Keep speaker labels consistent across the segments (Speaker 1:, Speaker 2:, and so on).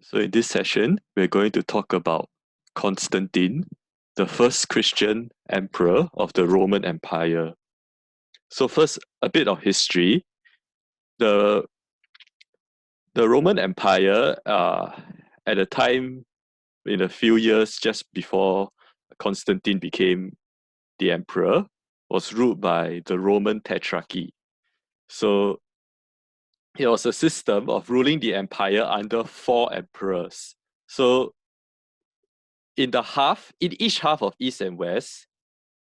Speaker 1: So in this session, we're going to talk about Constantine, the first Christian emperor of the Roman Empire. So first, a bit of history. The the Roman Empire, at the time, in a few years just before Constantine became the emperor, was ruled by the Roman Tetrarchy. So it was a system of ruling the empire under four emperors. So in each half of East and West,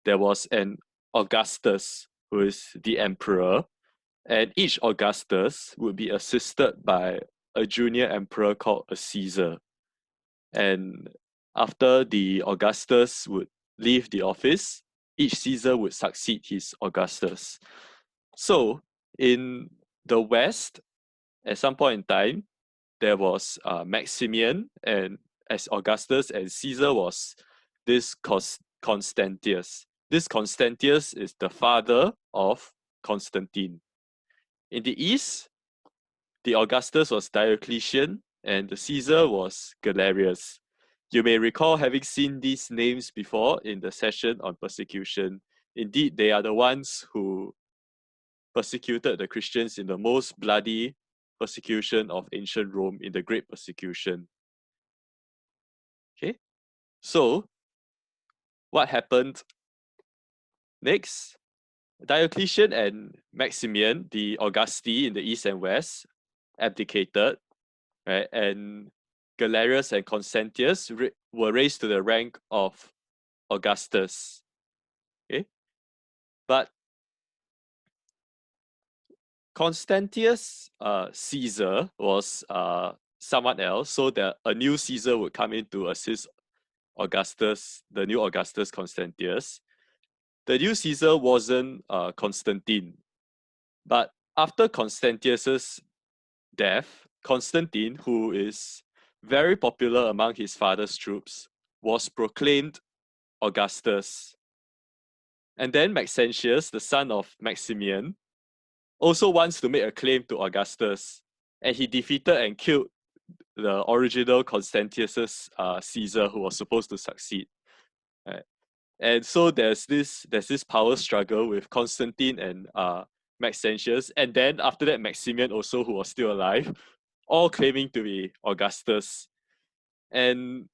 Speaker 1: there was an Augustus who is the emperor, and each Augustus would be assisted by a junior emperor called a Caesar. And after the Augustus would leave the office, each Caesar would succeed his Augustus. So in the West, at some point in time, there was Maximian and as Augustus, and Caesar was this Constantius. This Constantius is the father of Constantine. In the east, the Augustus was Diocletian and the Caesar was Galerius. You may recall having seen these names before in the session on persecution. Indeed, they are the ones who persecuted the Christians in the most bloody persecution of ancient Rome in the Great Persecution. Okay, so what happened next? Diocletian and Maximian, the Augusti in the east and west, abdicated, right? And Galerius and Constantius were raised to the rank of Augustus. Okay, but Constantius Caesar was someone else, so that a new Caesar would come in to assist Augustus, the new Augustus Constantius. The new Caesar wasn't Constantine, but after Constantius's death, Constantine, who is very popular among his father's troops, was proclaimed Augustus. And then Maxentius, the son of Maximian, also wants to make a claim to Augustus, and he defeated and killed the original Constantius's Caesar, who was supposed to succeed. Right? And so there's this power struggle with Constantine and Maxentius, and then after that Maximian also, who was still alive, all claiming to be Augustus. And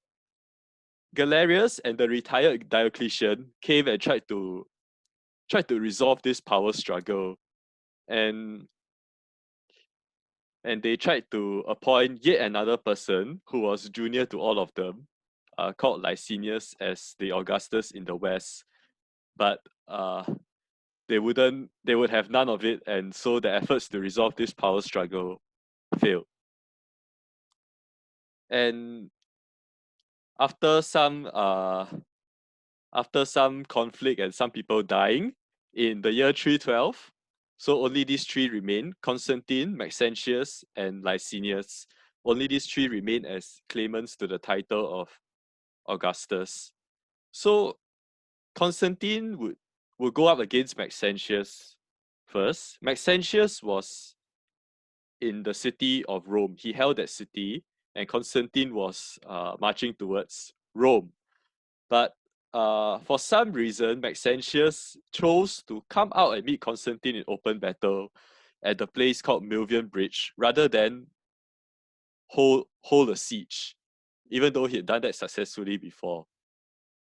Speaker 1: Galerius and the retired Diocletian came and tried to resolve this power struggle, and they tried to appoint yet another person who was junior to all of them, called Licinius as the Augustus in the West, but they would have none of it, and so the efforts to resolve this power struggle failed. And after some conflict and some people dying in the year 312, so only these three remain: Constantine, Maxentius, and Licinius. Only these three remain as claimants to the title of Augustus. So Constantine would go up against Maxentius first. Maxentius was in the city of Rome. He held that city, and Constantine was marching towards Rome. But for some reason, Maxentius chose to come out and meet Constantine in open battle at the place called Milvian Bridge, rather than hold a siege, even though he had done that successfully before.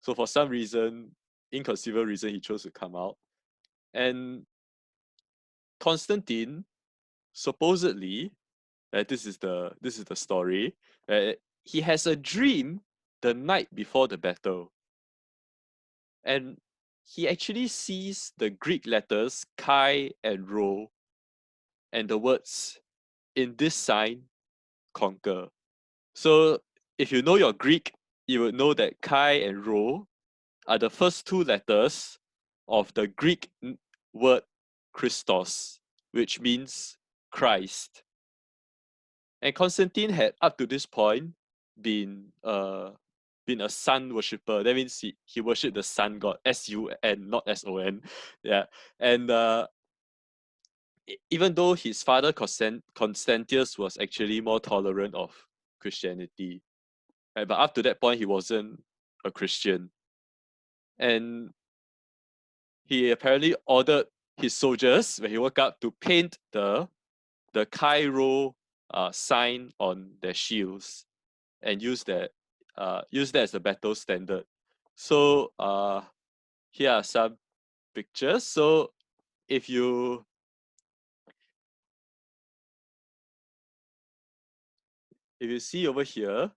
Speaker 1: So for some reason, inconceivable reason, he chose to come out. And Constantine supposedly, this is the story, he has a dream the night before the battle, and he actually sees the Greek letters Chi and Rho and the words, "In this sign, conquer." So if you know your Greek, you would know that Chi and Rho are the first two letters of the Greek word Christos, which means Christ. And Constantine had up to this point been a sun worshipper. That means he worshipped the sun god, S-U-N, not S-O-N. Yeah. And even though his father Constantius was actually more tolerant of Christianity. Right? But up to that point, he wasn't a Christian. And he apparently ordered his soldiers, when he woke up, to paint the Cairo sign on their shields and use that as a battle standard. So here are some pictures. So if you see over here,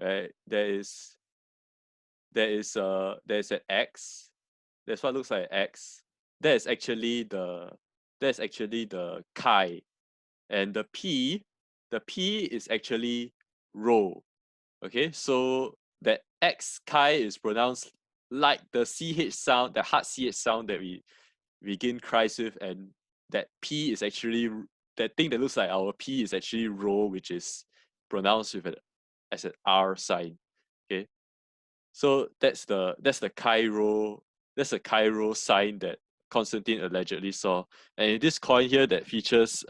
Speaker 1: right, there's an X. That's what looks like an X. That's actually the Chi, and the P is actually Rho. Okay, so that X Chi is pronounced like the CH sound, the hard CH sound that we begin Christ with, and that P is actually, that thing that looks like our P is actually Rho, which is pronounced with as an R sign. Okay, so that's the Cairo sign that Constantine allegedly saw. And in this coin here that features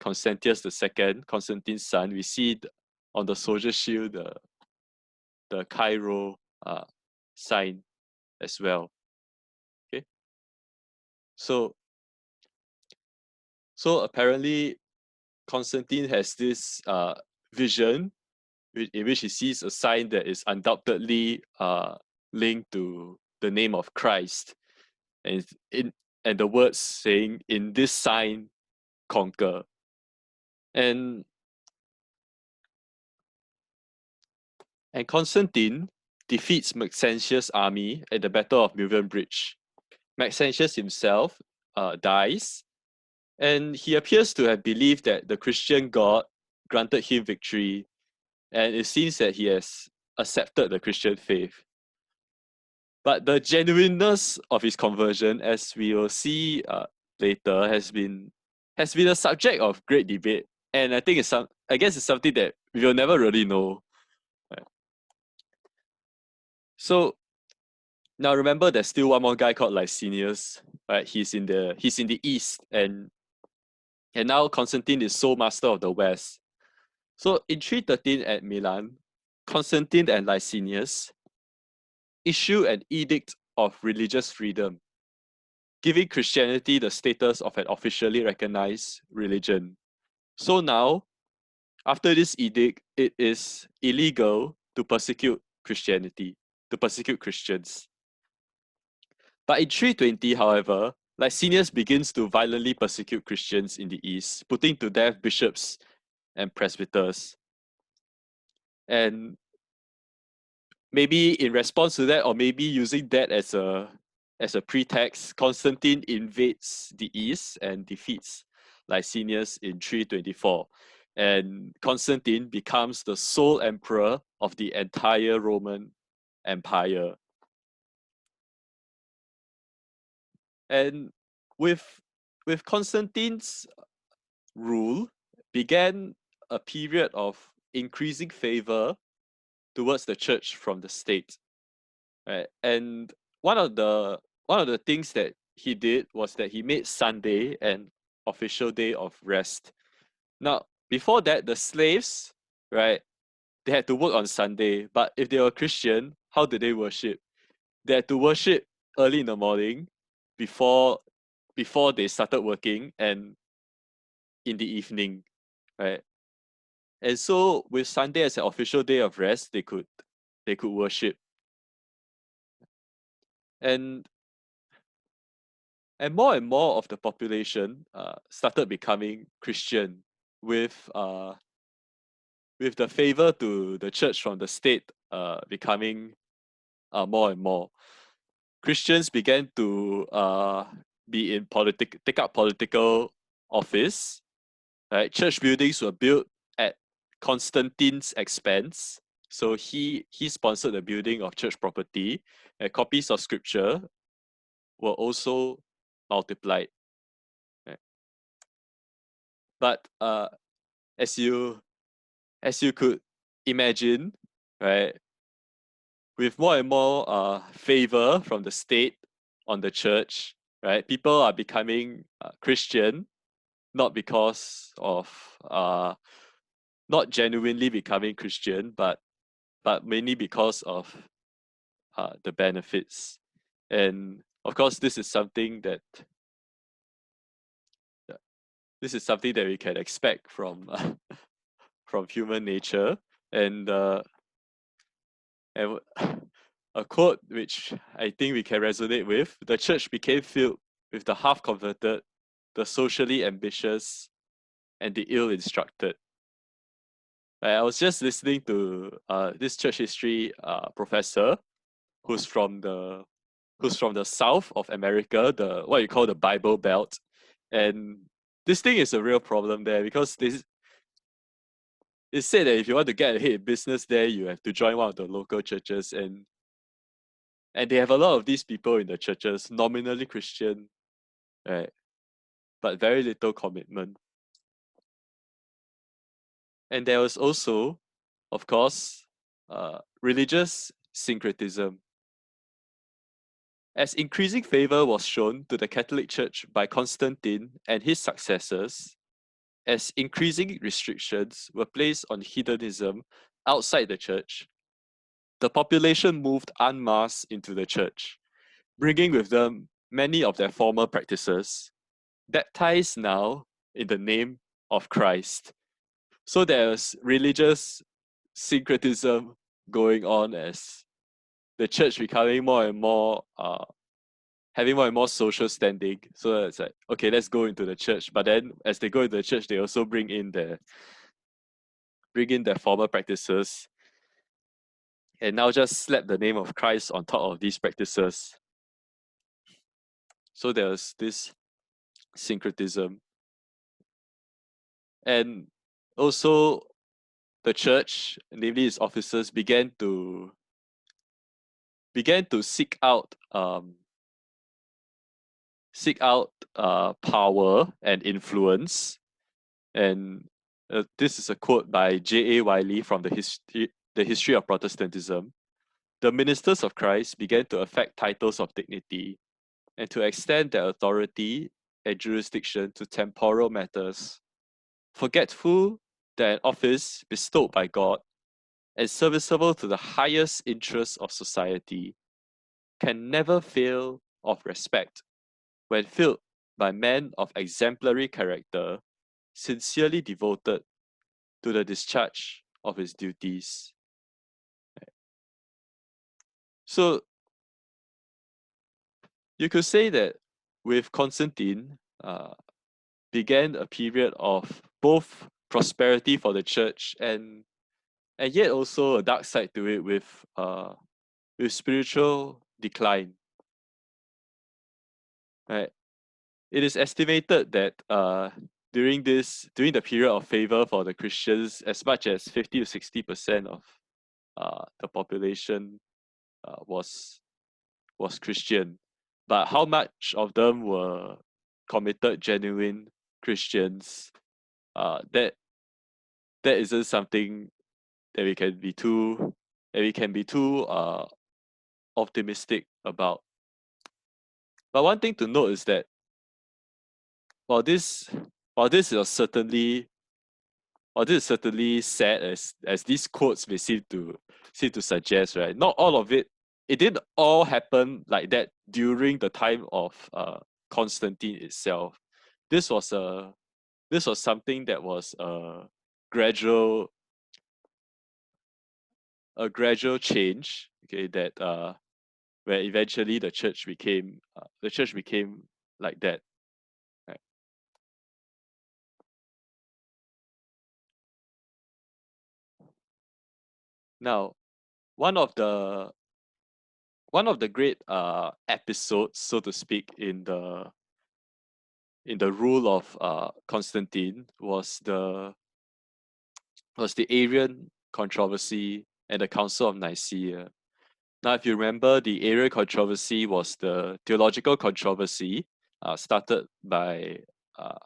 Speaker 1: Constantius II, Constantine's son, we see on the soldier shield the Cairo sign as well. Okay, so apparently Constantine has this vision in which he sees a sign that is undoubtedly linked to the name of Christ, and the words saying, "In this sign, conquer." And Constantine defeats Maxentius' army at the Battle of Milvian Bridge. Maxentius himself dies, and he appears to have believed that the Christian God granted him victory, and it seems that he has accepted the Christian faith. But the genuineness of his conversion, as we will see later, has been a subject of great debate, and I think it's something that we will never really know. Right? So now remember, there's still one more guy called Licinius. Right? He's in the east, and now Constantine is sole master of the west. So in 313 at Milan, Constantine and Licinius issue an edict of religious freedom, giving Christianity the status of an officially recognized religion. So now, after this edict, it is illegal to persecute Christianity, to persecute Christians. But in 320, however, Licinius begins to violently persecute Christians in the east, putting to death bishops and presbyters. And maybe in response to that, or maybe using that as a pretext, Constantine invades the east and defeats Licinius in 324. And Constantine becomes the sole emperor of the entire Roman Empire. And with Constantine's rule began a period of increasing favor towards the church from the state. Right? And one of the things that he did was that he made Sunday an official day of rest. Now, before that, the slaves, right, they had to work on Sunday, but if they were Christian, how did they worship? They had to worship early in the morning before they started working, and in the evening, right? And so with Sunday as an official day of rest, they could worship. And more of the population started becoming Christian with the favor to the church from the state becoming more and more. Christians began to take up political office. Right? Church buildings were built at Constantine's expense. So he sponsored the building of church property, and copies of scripture were also multiplied. Right? But as you could imagine, right, with more and more favor from the state on the church, right, people are becoming Christian, not because of not genuinely becoming Christian, but mainly because of the benefits. And of course, this is something that we can expect from from human nature. And and a quote which I think we can resonate with: the church became filled with the half converted, the socially ambitious, and the ill instructed. I was just listening to this church history professor who's from the south of America, the what you call the Bible Belt. And this thing is a real problem there, because it said that if you want to get ahead in business there, you have to join one of the local churches, and they have a lot of these people in the churches, nominally Christian, right, but very little commitment. And there was also, of course, religious syncretism. As increasing favor was shown to the Catholic Church by Constantine and his successors, as increasing restrictions were placed on hedonism outside the church, the population moved en masse into the church, bringing with them many of their former practices, baptized now in the name of Christ. So there's religious syncretism going on as the church becoming more and more having more and more social standing. So it's like, okay, let's go into the church. But then as they go into the church, they also bring in their former practices, and now just slap the name of Christ on top of these practices. So there's this syncretism. And also the church, namely its officers, began to seek out power and influence. And this is a quote by J.A. Wiley from the History of Protestantism. The ministers of Christ began to affect titles of dignity and to extend their authority and jurisdiction to temporal matters, forgetful that an office bestowed by God and serviceable to the highest interests of society can never fail of respect when filled by men of exemplary character, sincerely devoted to the discharge of his duties. So you could say that with Constantine, began a period of both prosperity for the church and yet also a dark side to it, with spiritual decline. Right? It is estimated that during the period of favor for the Christians, as much as 50 to 60% of the population was Christian. But how much of them were committed, genuine Christians? That isn't something that we can be too optimistic about. But one thing to note is that while this is certainly sad, as these quotes may seem to suggest, right? Not all of it. It didn't all happen like that during the time of Constantine itself. This was something that was gradual a gradual change. Okay, that where eventually the church became like that. Right? Now, one of the great episodes, so to speak, in the rule of Constantine was the Arian controversy and the Council of Nicaea. Now, if you remember, the Arian controversy was the theological controversy started by uh,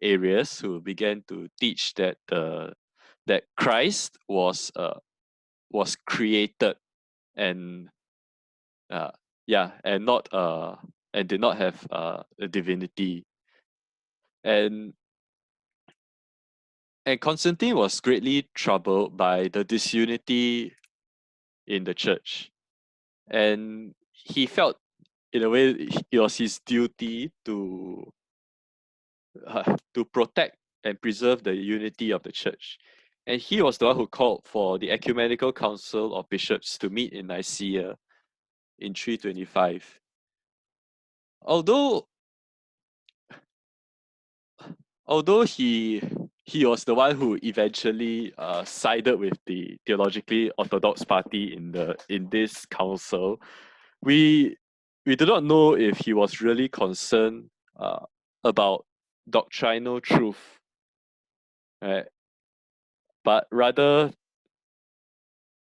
Speaker 1: Arius, who began to teach that that Christ was created and uh, and not and did not have a divinity. And And Constantine was greatly troubled by the disunity in the church. And he felt, in a way, it was his duty to protect and preserve the unity of the church. And he was the one who called for the Ecumenical Council of Bishops to meet in Nicaea in 325. Although he was the one who eventually sided with the theologically orthodox party in this council, we do not know if he was really concerned about doctrinal truth, right? But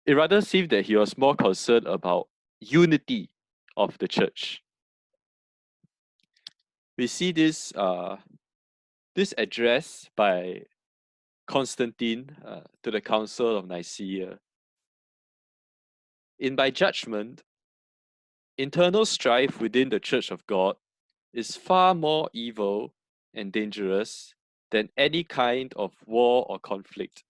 Speaker 1: it rather seemed that he was more concerned about unity of the church. We see this address by Constantine to the Council of Nicaea. In my judgment, internal strife within the Church of God is far more evil and dangerous than any kind of war or conflict.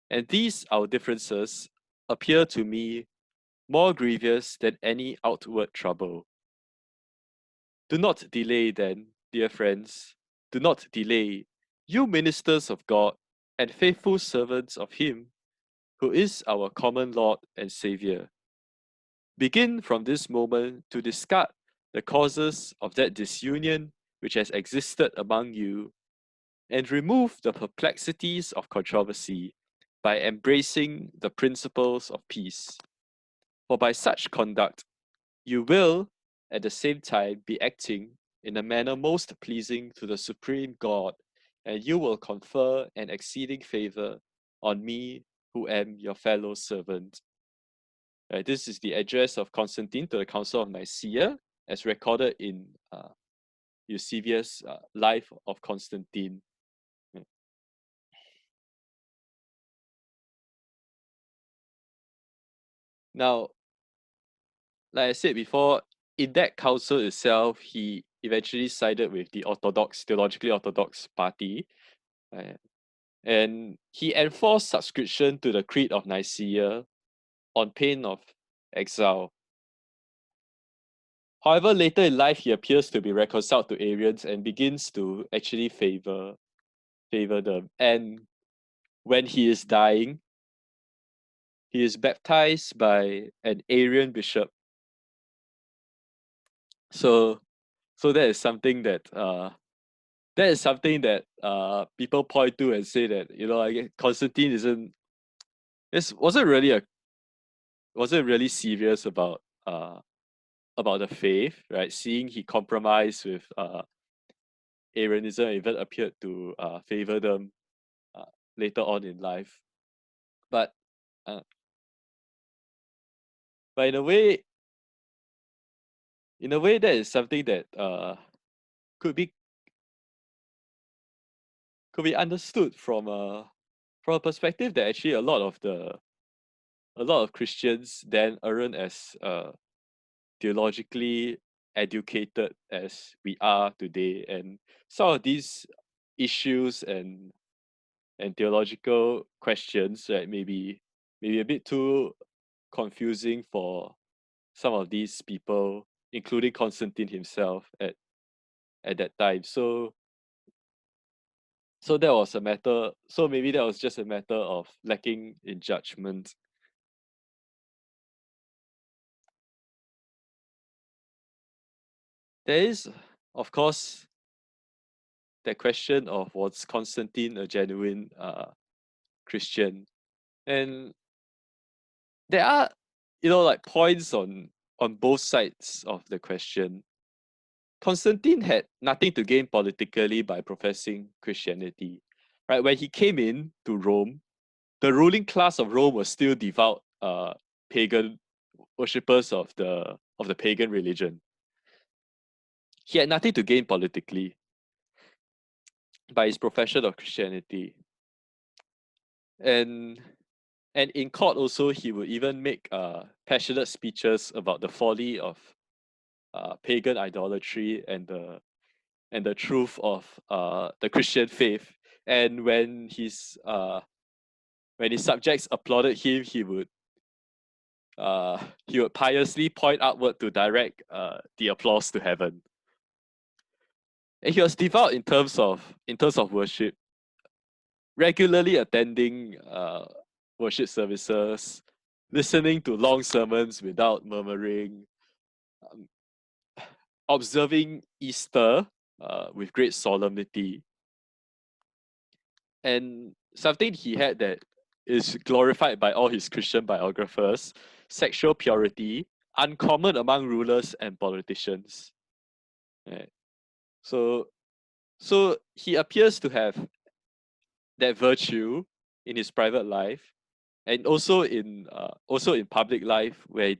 Speaker 1: And these our differences appear to me more grievous than any outward trouble. Do not delay then, dear friends, do not delay, you ministers of God and faithful servants of Him who is our common Lord and Saviour. Begin from this moment to discard the causes of that disunion which has existed among you, and remove the perplexities of controversy by embracing the principles of peace. For by such conduct, you will, at the same time, be acting in a manner most pleasing to the Supreme God, and you will confer an exceeding favor on me who am your fellow servant. This is the address of Constantine to the Council of Nicaea, as recorded in Eusebius' Life of Constantine. Now, like I said before, in that council itself, he eventually sided with the theologically orthodox party, and he enforced subscription to the Creed of Nicaea on pain of exile. However, later in life, he appears to be reconciled to Arians and begins to actually favor them. And when he is dying, he is baptized by an Arian bishop. So that is something that people point to and say that, I guess Constantine wasn't really serious about the faith, right? Seeing he compromised with Arianism, even appeared to favor them uh, later on in life. But uh, but in a way, that is something that could be understood from a perspective that actually a lot of Christians then aren't as theologically educated as we are today, and some of these issues and theological questions, right, maybe a bit too confusing for some of these people, including Constantine himself at that time. So that was a matter. So maybe that was just a matter of lacking in judgment. There is, of course, that question of, was Constantine a genuine Christian? And there are, like, points on both sides of the question. Constantine had nothing to gain politically by professing Christianity, right? When he came in to Rome, the ruling class of Rome was still devout pagan worshippers of the pagan religion. He had nothing to gain politically by his profession of Christianity, and in court also, he would even make passionate speeches about the folly of pagan idolatry and the truth of the Christian faith, And when his subjects applauded him, he would piously point upward to direct the applause to heaven. And he was devout in terms of worship, regularly attending worship services, listening to long sermons without murmuring, um, observing Easter with great solemnity. And something he had that is glorified by all his Christian biographers: sexual purity, uncommon among rulers and politicians. Right? So, so he appears to have that virtue in his private life, and also in public life, where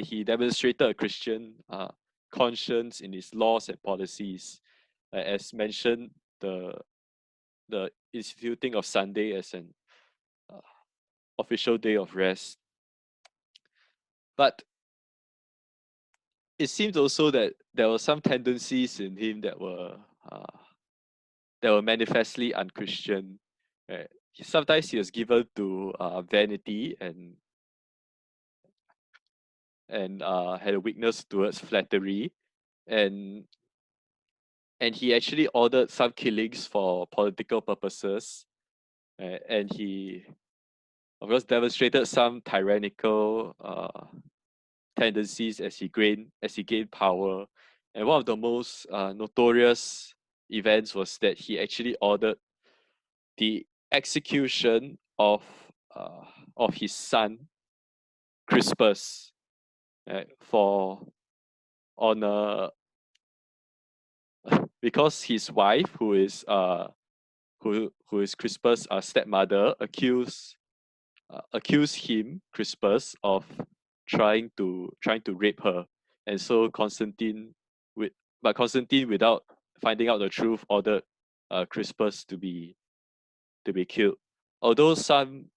Speaker 1: he demonstrated a Christian conscience in his laws and policies, as mentioned, the instituting of Sunday as an uh, official day of rest. But it seems also that there were some tendencies in him that were manifestly unchristian. Right? Sometimes he was given to vanity and had a weakness towards flattery, and he actually ordered some killings for political purposes, and he of course demonstrated some tyrannical tendencies as he gained power. And one of the most notorious events was that he actually ordered the execution uh, of his son Crispus, for on a because his wife, who is Crispus' stepmother, accused him, Crispus, of trying to rape her. And so Constantine, without finding out the truth, ordered Crispus to be killed. Although some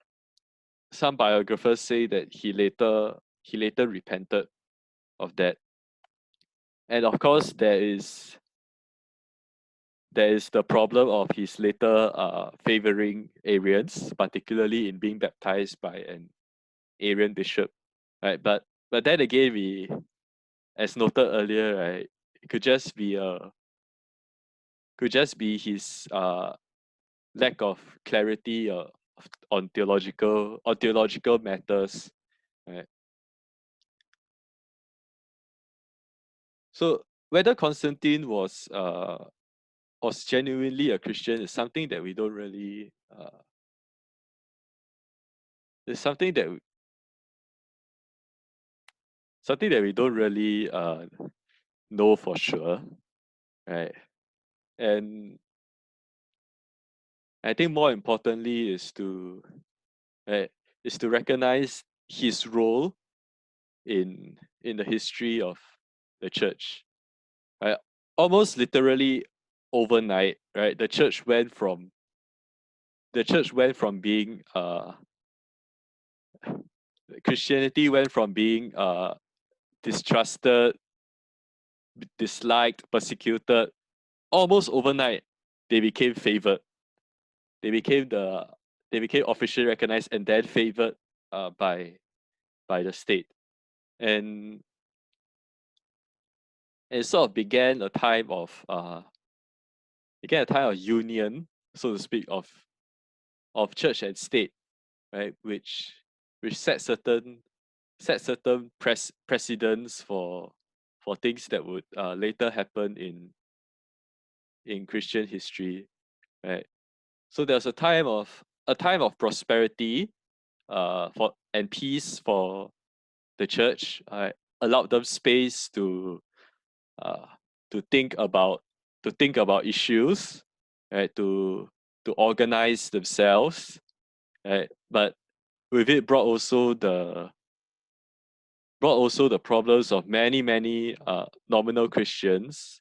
Speaker 1: biographers say that he later repented of that. And of course, there is the problem of his later favoring Arians, particularly in being baptized by an Arian bishop. Right, but then again, as noted earlier, right, it could just be his lack of clarity on theological matters. Right. So whether Constantine was genuinely a Christian is something that we don't really is something that we don't really know for sure, right? And I think more importantly right, is to recognize his role in the history of the church. Right? Almost literally overnight, right? The church went from being Christianity went from being distrusted, disliked, persecuted. Almost overnight, they became favored. They became officially recognized and then favored by the state. And it sort of began a time of union, so to speak, of church and state, right? Which set certain precedents for things that would later happen in Christian history, right? So there's a time of prosperity for and peace for the church. Allowed them space uh, to think about issues, right? To organize themselves, right? But with it brought also the problems of many nominal Christians,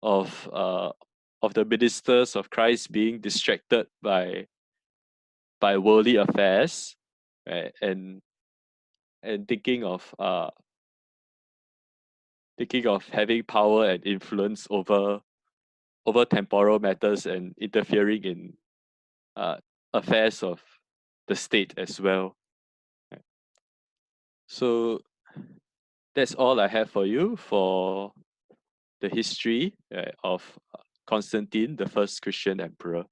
Speaker 1: of uh, of the ministers of Christ being distracted by worldly affairs, right? And thinking of having power and influence over temporal matters and interfering in affairs of the state as well. So that's all I have for you for the history of Constantine, the first Christian emperor.